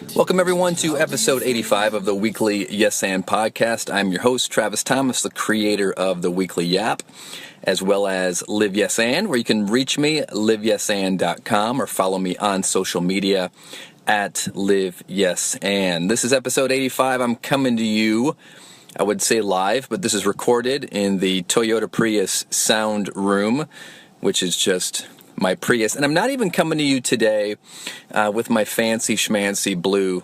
Welcome, everyone, to episode 85 of the weekly Yes and podcast. I'm your host, Travis Thomas, the creator of the Weekly Yap, as well as Live Yes And, where you can reach me, liveyesand.com, or follow me on social media at Live Yes And. This is episode 85. I'm coming to you, I would say live, but this is recorded in the Toyota Prius sound room, which is just my Prius. And I'm not even coming to you today with my fancy schmancy blue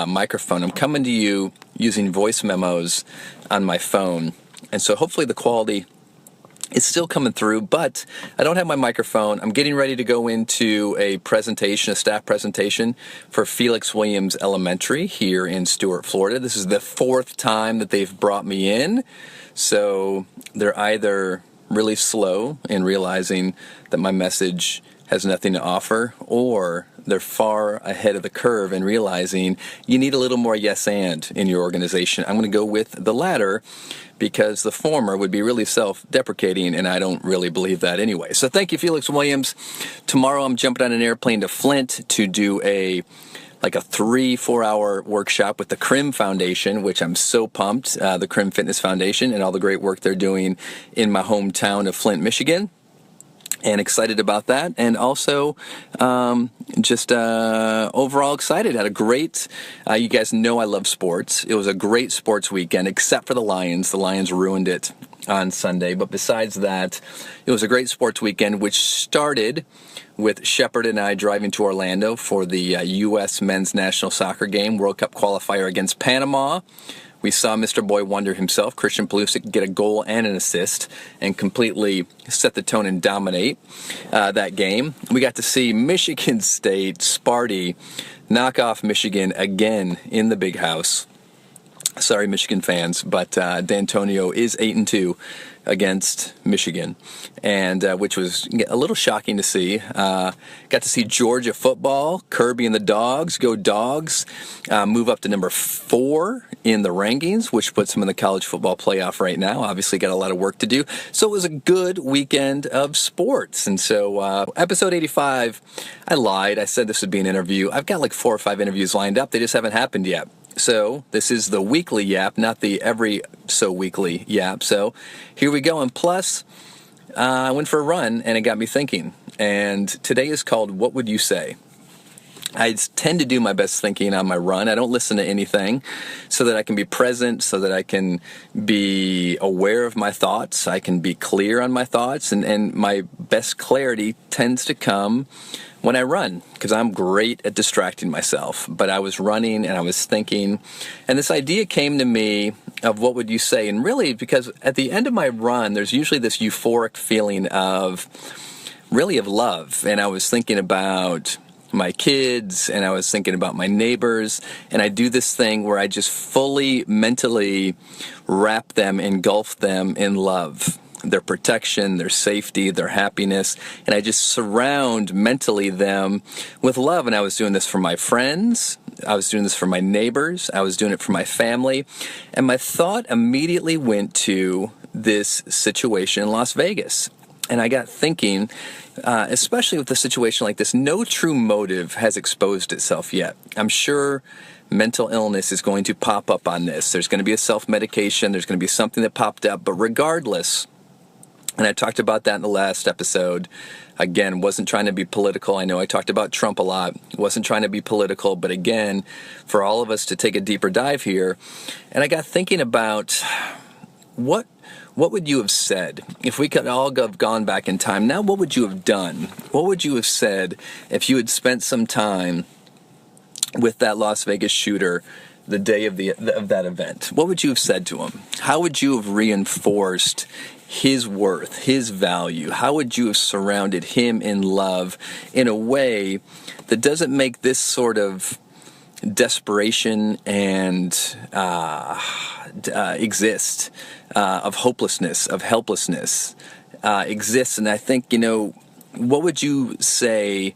microphone. I'm coming to you using voice memos on my phone. And so hopefully the quality is still coming through, but I don't have my microphone. I'm getting ready to go into a presentation, a staff presentation for Felix Williams Elementary here in Stuart, Florida. This is the fourth time that they've brought me in. So they're either really slow in realizing that my message has nothing to offer, or they're far ahead of the curve in realizing you need a little more yes and in your organization. I'm going to go with the latter because the former would be really self-deprecating, and I don't really believe that anyway. So thank you, Felix Williams. Tomorrow I'm jumping on an airplane to Flint to do a 3-4 hour workshop with the Crim Foundation, which I'm so pumped, the Crim Fitness Foundation, and all the great work they're doing in my hometown of Flint, Michigan. And excited about that, and also just overall excited. Had a great, you guys know I love sports. It was a great sports weekend, except for the Lions. The Lions ruined it on Sunday. But besides that, it was a great sports weekend, which started with Shepard and I driving to Orlando for the U.S. men's national soccer game, World Cup qualifier against Panama. We saw Mr. Boy Wonder himself, Christian Pulisic, get a goal and an assist and completely set the tone and dominate that game. We got to see Michigan State, Sparty, knock off Michigan again in the big house. Sorry, Michigan fans, but D'Antonio is 8-2 against Michigan, and which was a little shocking to see. Got to see Georgia football, Kirby and the Dogs, go Dogs, move up to number 4 in the rankings, which puts them in the college football playoff right now. Obviously got a lot of work to do. So it was a good weekend of sports. And so episode 85, I lied. I said this would be an interview. I've got like 4 or 5 interviews lined up. They just haven't happened yet. So this is the weekly yap, not the every so weekly yap. So here we go. And plus, I went for a run and it got me thinking. And today is called What Would You Say? I tend to do my best thinking on my run. I don't listen to anything so that I can be present, so that I can be aware of my thoughts. I can be clear on my thoughts. And my best clarity tends to come when I run, because I'm great at distracting myself. But I was running and I was thinking, and this idea came to me of what would you say? And really, because at the end of my run, there's usually this euphoric feeling of love. And I was thinking about my kids, and I was thinking about my neighbors, and I do this thing where I just fully mentally wrap them, engulf them in love. Their protection, their safety, their happiness, and I just surround mentally them with love. And I was doing this for my friends, I was doing this for my neighbors, I was doing it for my family, and my thought immediately went to this situation in Las Vegas. And I got thinking, especially with a situation like this, no true motive has exposed itself yet. I'm sure mental illness is going to pop up on this. There's going to be a self-medication, there's going to be something that popped up, but regardless, and I talked about that in the last episode. Again, wasn't trying to be political. I know I talked about Trump a lot. Wasn't trying to be political. But again, for all of us to take a deeper dive here, and I got thinking about what would you have said if we could all have gone back in time? Now, what would you have done? What would you have said if you had spent some time with that Las Vegas shooter the day of that event? What would you have said to him? How would you have reinforced his worth, his value? How would you have surrounded him in love in a way that doesn't make this sort of desperation and exist, of hopelessness, of helplessness exists? And I think, what would you say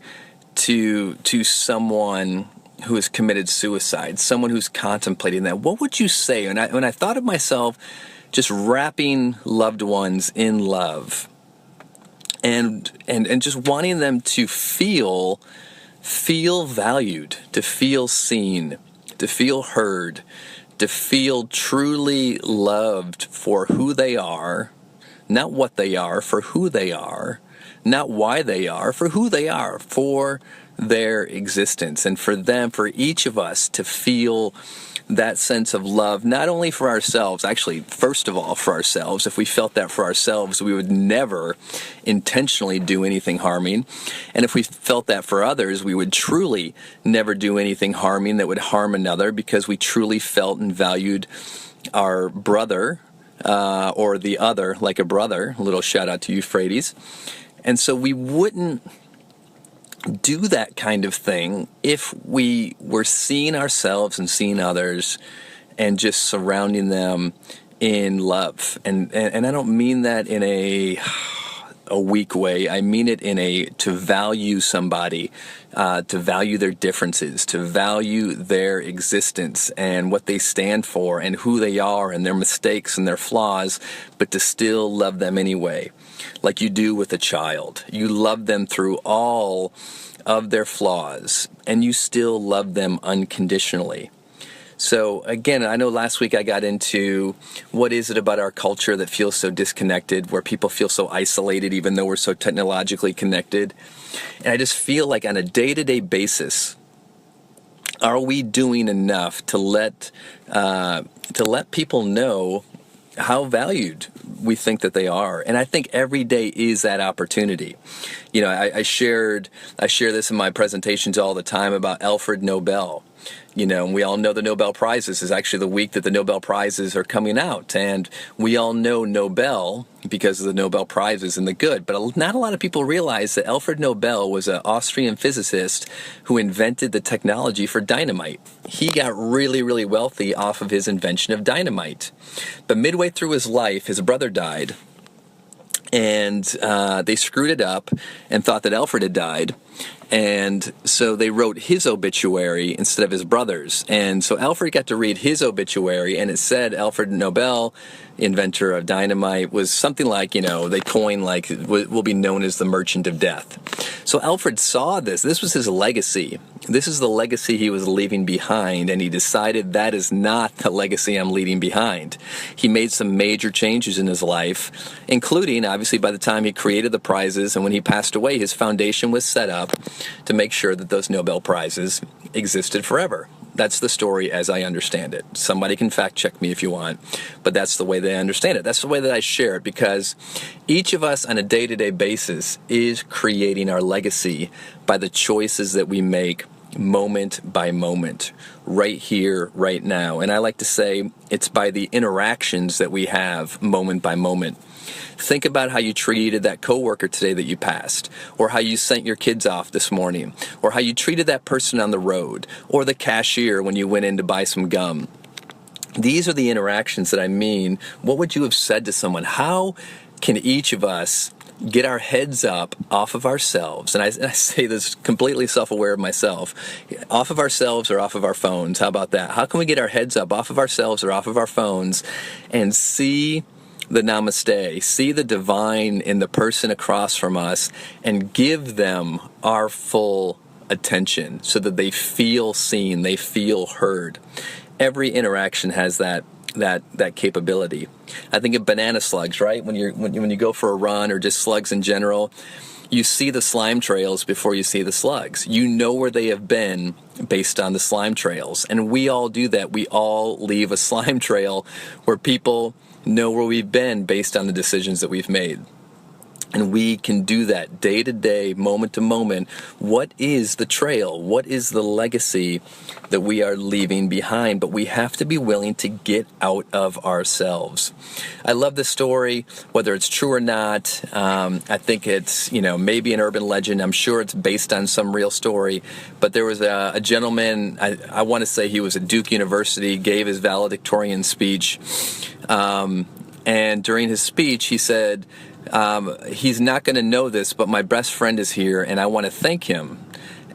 to someone who has committed suicide, someone who's contemplating that? What would you say? And when I thought of myself just wrapping loved ones in love and just wanting them to feel feel valued, to feel seen, to feel heard, to feel truly loved for who they are, not what they are, for who they are, not why they are, for who they are, for their existence. And for them, for each of us to feel that sense of love, not only for ourselves, actually, first of all, for ourselves. If we felt that for ourselves, we would never intentionally do anything harming. And if we felt that for others, we would truly never do anything harming that would harm another, because we truly felt and valued our brother, or the other, like a brother. A little shout out to Euphrates. And so we wouldn't do that kind of thing if we were seeing ourselves and seeing others and just surrounding them in love. And I don't mean that in a weak way. I mean it in a to value somebody, to value their differences, to value their existence and what they stand for and who they are and their mistakes and their flaws, but to still love them anyway. Like you do with a child. You love them through all of their flaws, and you still love them unconditionally. So again, I know last week I got into what is it about our culture that feels so disconnected, where people feel so isolated even though we're so technologically connected. And I just feel like on a day-to-day basis, are we doing enough to let people know how valued we think that they are? And I think every day is that opportunity. You know, I share this in my presentations all the time about Alfred Nobel. You know, and we all know the Nobel Prizes is actually the week that the Nobel Prizes are coming out. And we all know Nobel because of the Nobel Prizes and the good. But not a lot of people realize that Alfred Nobel was an Austrian physicist who invented the technology for dynamite. He got really, really wealthy off of his invention of dynamite. But midway through his life, his brother died. And they screwed it up and thought that Alfred had died. And so they wrote his obituary instead of his brother's. And so Alfred got to read his obituary, and it said Alfred Nobel, inventor of dynamite, was something like, you know, they coined like, will be known as the Merchant of Death. So Alfred saw this. This was his legacy. This is the legacy he was leaving behind, and he decided that is not the legacy I'm leaving behind. He made some major changes in his life, including, obviously, by the time he created the prizes and when he passed away, his foundation was set up to make sure that those Nobel Prizes existed forever. That's the story as I understand it. Somebody can fact check me if you want, but that's the way that I understand it. That's the way that I share it, because each of us on a day-to-day basis is creating our legacy by the choices that we make moment by moment, right here, right now. And I like to say it's by the interactions that we have moment by moment. Think about how you treated that coworker today that you passed, or how you sent your kids off this morning, or how you treated that person on the road, or the cashier when you went in to buy some gum. These are the interactions that I mean. What would you have said to someone? How can each of us get our heads up off of ourselves? And I say this completely self-aware of myself. Off of ourselves or off of our phones. How about that? How can we get our heads up off of ourselves or off of our phones and see the namaste, see the divine in the person across from us, and give them our full attention so that they feel seen, they feel heard. Every interaction has that capability. I think of banana slugs, right? When you go for a run, or just slugs in general, you see the slime trails before you see the slugs. You know where they have been based on the slime trails. And we all do that. We all leave a slime trail where people know where we've been based on the decisions that we've made. And we can do that day to day, moment to moment. What is the trail? What is the legacy that we are leaving behind? But we have to be willing to get out of ourselves. I love this story, whether it's true or not. I think it's, maybe an urban legend. I'm sure it's based on some real story. But there was a gentleman, I want to say he was at Duke University, gave his valedictorian speech. And during his speech, he said, he's not going to know this, but my best friend is here, and I want to thank him.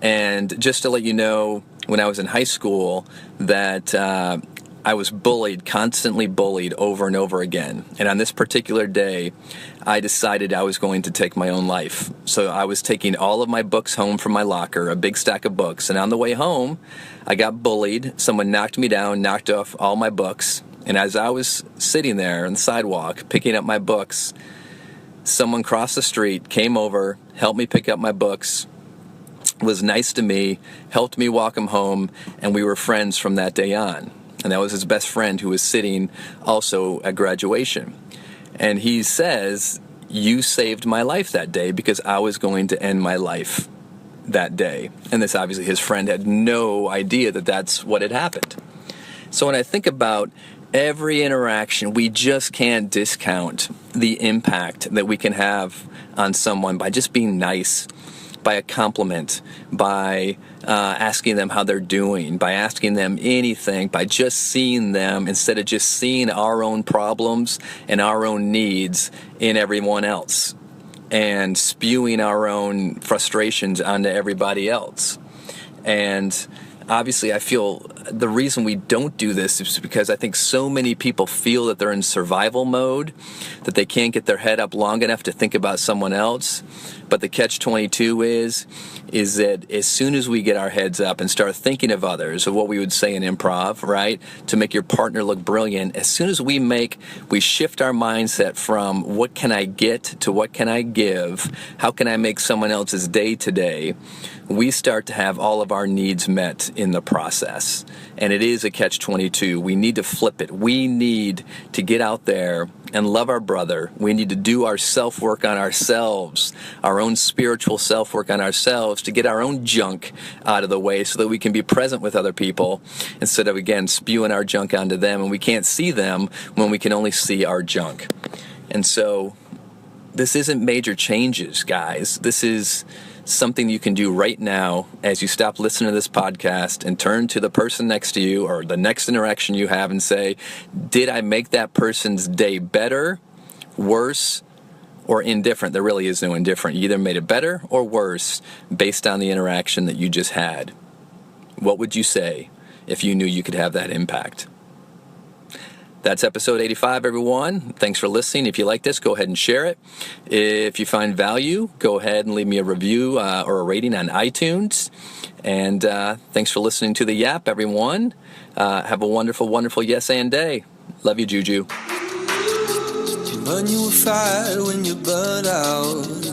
And just to let you know, when I was in high school, that I was bullied, constantly bullied over and over again. And on this particular day, I decided I was going to take my own life. So I was taking all of my books home from my locker, a big stack of books. And on the way home, I got bullied. Someone knocked me down, knocked off all my books. And as I was sitting there on the sidewalk, picking up my books, someone crossed the street, came over, helped me pick up my books, was nice to me, helped me walk him home, and we were friends from that day on. And that was his best friend who was sitting also at graduation. And he says, you saved my life that day because I was going to end my life that day. And this obviously his friend had no idea that that's what had happened. So when I think about every interaction, we just can't discount the impact that we can have on someone by just being nice, by a compliment, by asking them how they're doing, by asking them anything, by just seeing them instead of just seeing our own problems and our own needs in everyone else and spewing our own frustrations onto everybody else. And obviously, I feel the reason we don't do this is because I think so many people feel that they're in survival mode, that they can't get their head up long enough to think about someone else. But the catch-22 is that as soon as we get our heads up and start thinking of others, of what we would say in improv, right, to make your partner look brilliant, as soon as we shift our mindset from what can I get to what can I give, how can I make someone else's day today, we start to have all of our needs met in the process. And it is a catch-22. We need to flip it. We need to get out there and love our brother. We need to do our self-work on ourselves, our own spiritual self-work on ourselves, to get our own junk out of the way so that we can be present with other people instead of, again, spewing our junk onto them. And we can't see them when we can only see our junk. And so this isn't major changes, guys. This is something you can do right now as you stop listening to this podcast and turn to the person next to you or the next interaction you have and say, did I make that person's day better, worse, or indifferent? There really is no indifferent. You either made it better or worse based on the interaction that you just had. What would you say if you knew you could have that impact? That's episode 85, everyone. Thanks for listening. If you like this, go ahead and share it. If you find value, go ahead and leave me a review or a rating on iTunes. And thanks for listening to The Yap, everyone. Have a wonderful, wonderful yes and day. Love you, Juju. Burn you a fire when you burn out.